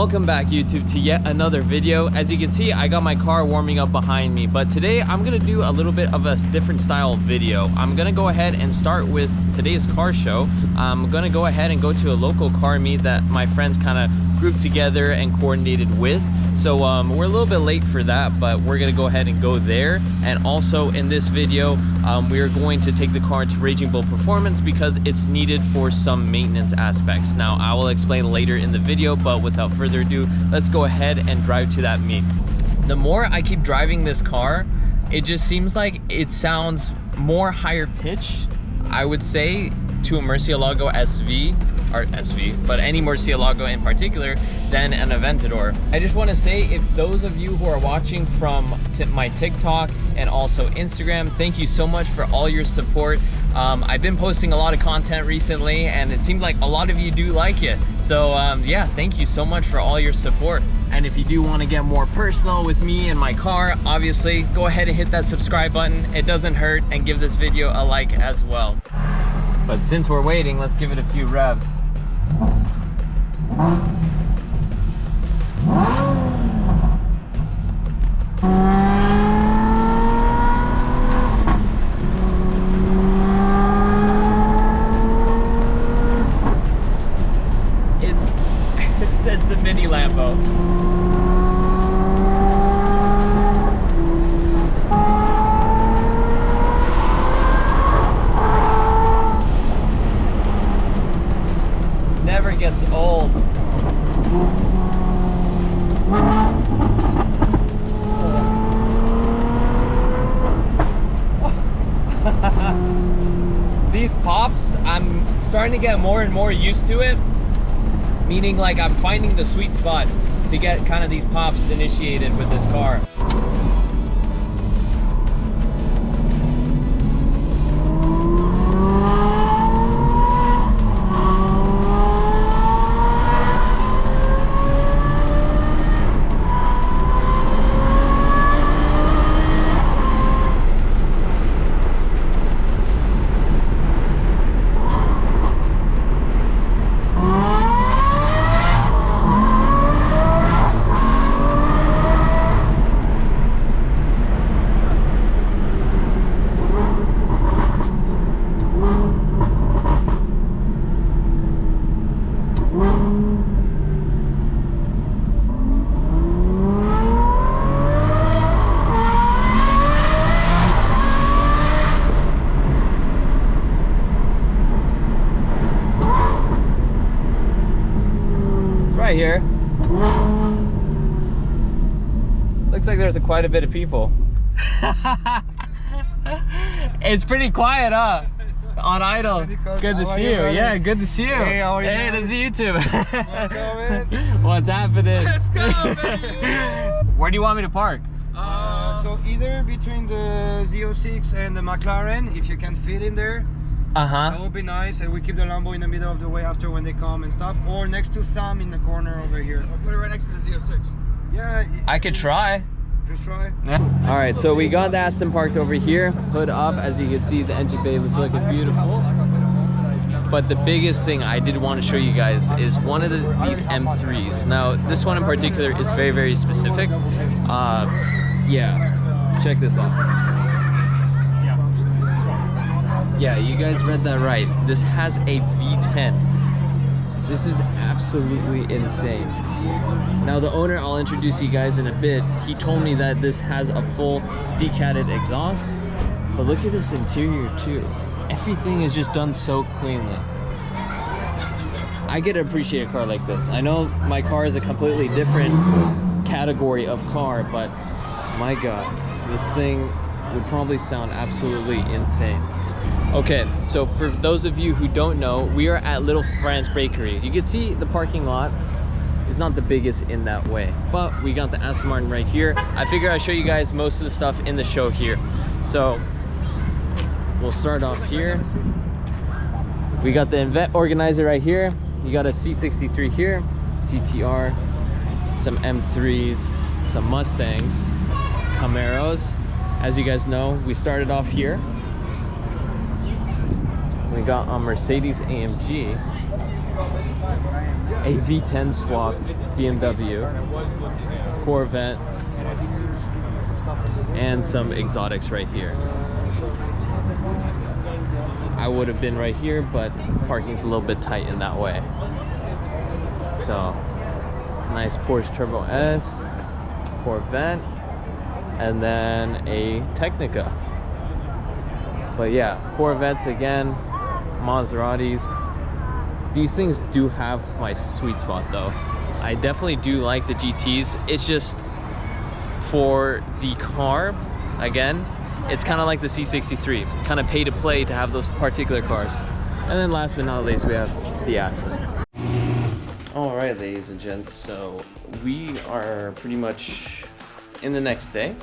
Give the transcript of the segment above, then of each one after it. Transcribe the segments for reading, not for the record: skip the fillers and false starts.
Welcome back, YouTube, to yet another video. As you can see, I got my car warming up behind me, but today I'm gonna do a little bit of a different style video. I'm gonna go ahead and start with today's car show. I'm gonna go ahead and go to a local car meet that my friends kind of grouped together and coordinated with. So we're a little bit late for that, but we're gonna go ahead and go there. And also in this video, we're going to take the car to Raging Bull Performance because it's needed for some maintenance aspects. Now, I will explain later in the video, but without further ado, let's go ahead and drive to that meet. The more I keep driving this car, it just seems like it sounds more higher pitch, I would say, to a Murcielago SV, or SV, but any Murcielago in particular, than an Aventador. I just want to say, if those of you who are watching from my TikTok and also Instagram, thank you so much for all your support. I've been posting a lot of content recently and it seemed like a lot of you do like it. So yeah, thank you so much for all your support. And if you do want to get more personal with me and my car, obviously go ahead and hit that subscribe button. It doesn't hurt, and give this video a like as well. But since we're waiting, let's give it a few revs. It's a mini Lambo. Never gets old. These pops, I'm starting to get more and more used to it, meaning like I'm finding the sweet spot to get kind of these pops initiated with this car. Right here. Looks like there's quite a bit of people. It's pretty quiet, huh? On idle. Good to see you. Yeah, good to see you. Hey, how are you? Hey, to see you too. Welcome. What's happening? Let's go, baby. Where do you want me to park? So either between the Z06 and the McLaren, if you can fit in there. That would be nice, and we keep the Lambo in the middle of the way after when they come and stuff, or next to Sam in the corner over here. I'll put it right next to the Z06. Yeah, I could try. Just try. Yeah. All right, so we got the Aston parked over here, hood up. As you can see, the engine bay is looking beautiful. But the biggest thing I did want to show you guys is one of these M3s. Now, this one in particular is very, very specific. Yeah, check this out. Yeah, you guys read that right. This has a V10. This is absolutely insane. Now, the owner, I'll introduce you guys in a bit. He told me that this has a full decatted exhaust. But look at this interior too. Everything is just done so cleanly. I get to appreciate a car like this. I know my car is a completely different category of car, but my God, this thing would probably sound absolutely insane. Okay, so for those of you who don't know, we are at Little France Bakery. You can see the parking lot is not the biggest in that way, but we got the Aston Martin right here. I figure I'll show you guys most of the stuff in the show here. So we'll start off here. We got the event organizer right here. You got a C63 here, GTR, some M3s, some Mustangs, Camaros. As you guys know, we started off here. We got a Mercedes AMG. A V10 swapped BMW, Corvette, and some exotics right here. I would have been right here, but parking's a little bit tight in that way. So, nice Porsche Turbo S, Corvette, and then a Technica. But yeah, Corvettes again, Maseratis. These things do have my sweet spot though. I definitely do like the GTs. It's just for the car, again, it's kind of like the C63. Kind of pay to play to have those particular cars. And then last but not least, we have the Aston. All right, ladies and gents, so we are pretty much in the next day.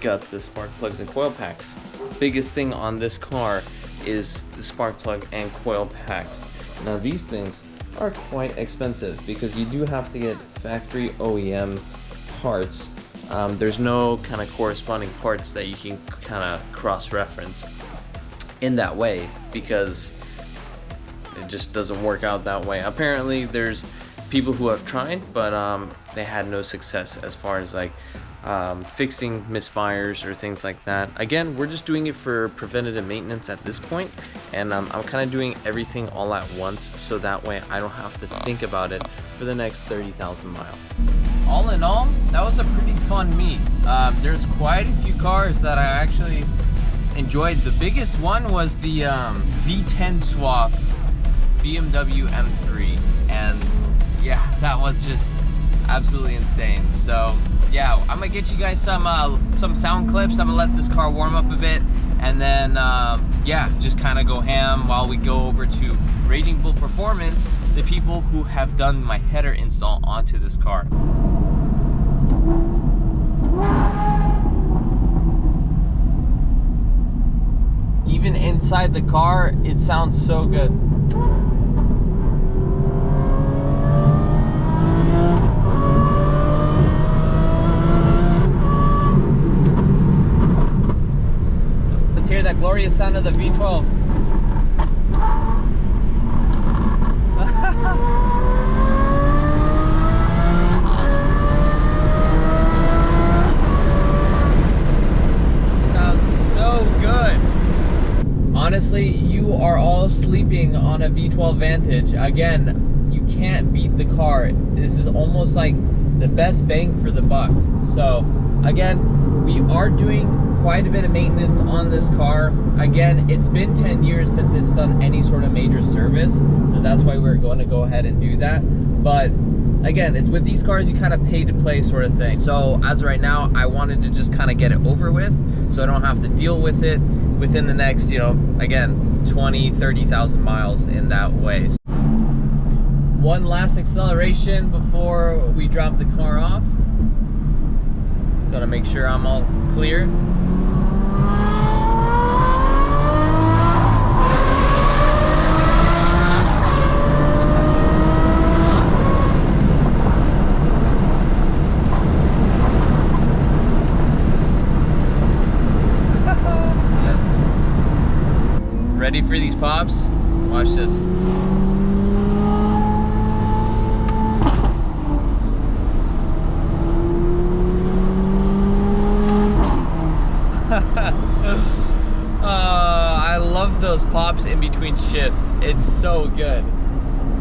Got the spark plugs and coil packs. Biggest thing on this car is the spark plug and coil packs. Now these things are quite expensive because you do have to get factory OEM parts. There's no kind of corresponding parts that you can kind of cross-reference in that way because it just doesn't work out that way. Apparently there's people who have tried, but they had no success as far as like fixing misfires or things like that. Again, we're just doing it for preventative maintenance at this point, and I'm kind of doing everything all at once so that way I don't have to think about it for the next 30,000 miles. All in all, that was a pretty fun meet. There's quite a few cars that I actually enjoyed. The biggest one was the V10 swapped BMW M3, and yeah, that was just absolutely insane. So yeah, I'm gonna get you guys some sound clips. I'm gonna let this car warm up a bit, and then yeah, just kind of go ham while we go over to Raging Bull Performance, the people who have done my header install onto this car. Even inside the car, it sounds so good. Let's hear that glorious sound of the V12. Sounds so good. Honestly, you are all sleeping on a V12 Vantage. Again, you can't beat the car. This is almost like the best bang for the buck. So again, we are doing quite a bit of maintenance on this car. Again, it's been 10 years since it's done any sort of major service, so that's why we're going to go ahead and do that. But again, it's with these cars, you kind of pay to play sort of thing. So as of right now, I wanted to just kind of get it over with so I don't have to deal with it within the next, you know, again, 20-30,000 miles in that way. One last acceleration before we drop the car off. Gotta make sure I'm all clear. Ready for these pops? Watch this. I love those pops in between shifts. It's so good.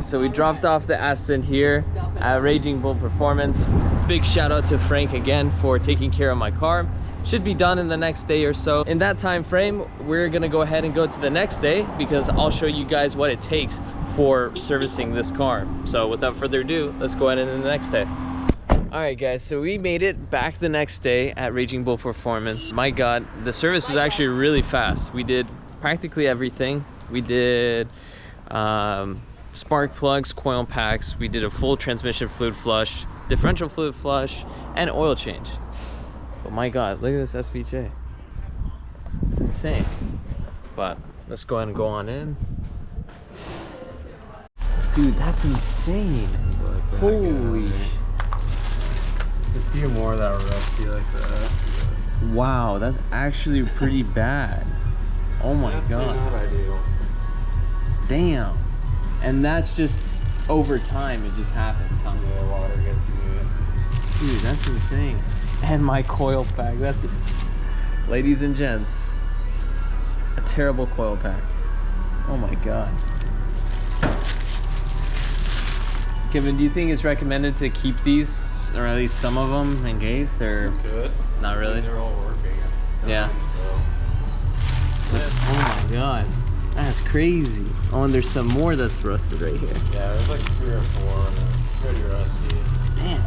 So we dropped off the Aston here at Raging Bull Performance. Big shout out to Frank again for taking care of my car. Should be done in the next day or so. In that time frame, we're gonna go ahead and go to the next day because I'll show you guys what it takes for servicing this car. So without further ado, let's go ahead and the next day. All right guys, so we made it back the next day at Raging Bull Performance. My God, the service was actually really fast. We did practically everything. We did spark plugs, coil packs. We did a full transmission fluid flush, differential fluid flush, and oil change. But my God, look at this SVJ. It's insane. But let's go ahead and go on in. Dude, that's insane. Holy sh. A few more that were rusty like that. Wow, that's actually pretty bad. Oh my God. Not ideal. Damn. And that's just over time, it just happens, huh? Yeah, water gets into it. Dude, that's insane. And my coil pack, that's it. Ladies and gents, a terrible coil pack. Oh my God. Kevin, do you think it's recommended to keep these, or at least some of them in case, or? Good. Not really? They're all working. Yeah. So. Oh my God. That's crazy. Oh, and there's some more that's rusted right here. Yeah, there's like 3 or 4 and they're pretty rusty. Man.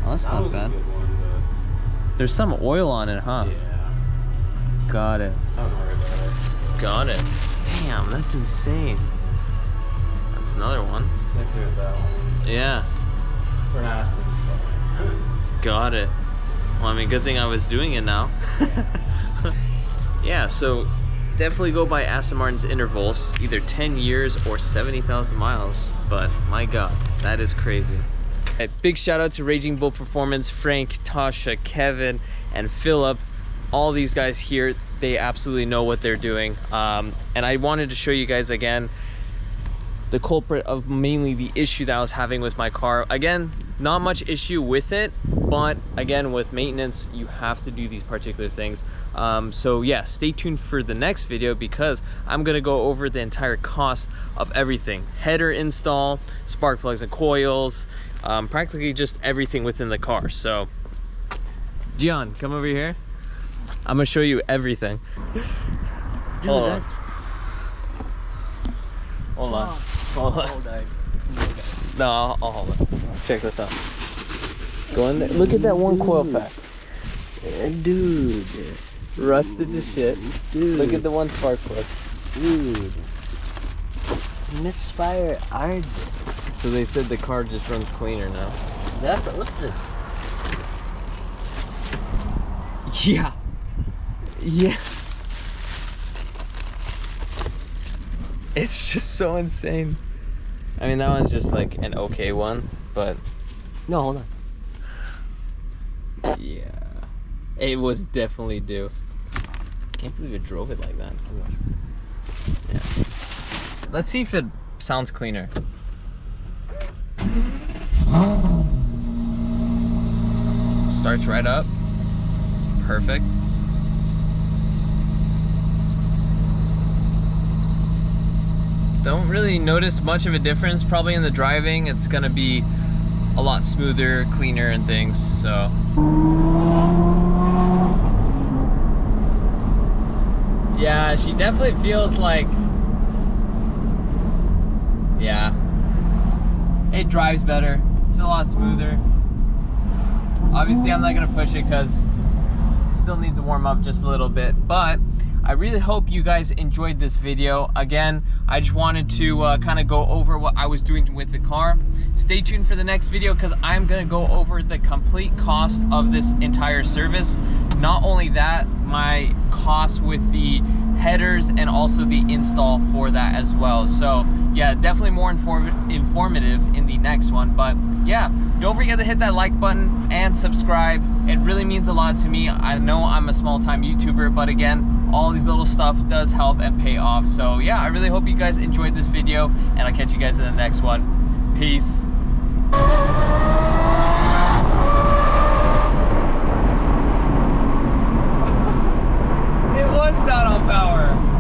Oh, that's That not was bad. a good one, There's some oil on it, huh? but yeah. Got it. Don't worry about it. Got it. Damn, that's insane. That's another one. Take care of that one. Yeah. For Aston, so. Got it. Well, I mean, good thing I was doing it now. Yeah, so definitely go by Aston Martin's intervals, either 10 years or 70,000 miles. But my God, that is crazy. A big shout out to Raging Bull Performance, Frank, Tasha, Kevin, and Philip. All these guys here, they absolutely know what they're doing. And I wanted to show you guys again the culprit of mainly the issue that I was having with my car. Again, not much issue with it, but again, with maintenance, you have to do these particular things. So yeah, stay tuned for the next video because I'm gonna go over the entire cost of everything. Header install, spark plugs and coils, practically just everything within the car. So, Gian, come over here. I'm gonna show you everything. Dude, Hold that's... Hold on. Hold on. No, I'll hold it. Check this out. Go in there. Look at that one coil pack. Dude. Rusted to shit. Dude. Look at the one spark plug. Dude. Misfire Ard. So they said the car just runs cleaner now. Look at this. Yeah. Yeah. It's just so insane. I mean, that one's just like an okay one, but No, hold on. yeah, it was definitely due. Can't believe it drove it like that. Yeah. Let's see if it sounds cleaner. Starts right up. Perfect. Don't really notice much of a difference. Probably in the driving, it's gonna be a lot smoother, cleaner and things, so. Yeah, she definitely feels like, yeah. It drives better. It's a lot smoother. Obviously, I'm not gonna push it because it still needs to warm up just a little bit, but I really hope you guys enjoyed this video. Again, I just wanted to kind of go over what I was doing with the car. Stay tuned for the next video because I'm gonna go over the complete cost of this entire service. Not only that, my cost with the headers and also the install for that as well. So yeah, definitely more informative in the next one. But yeah, don't forget to hit that like button and subscribe. It really means a lot to me. I know I'm a small-time YouTuber, but again, all these little stuff does help and pay off. So yeah, I really hope you guys enjoyed this video, and I'll catch you guys in the next one. Peace.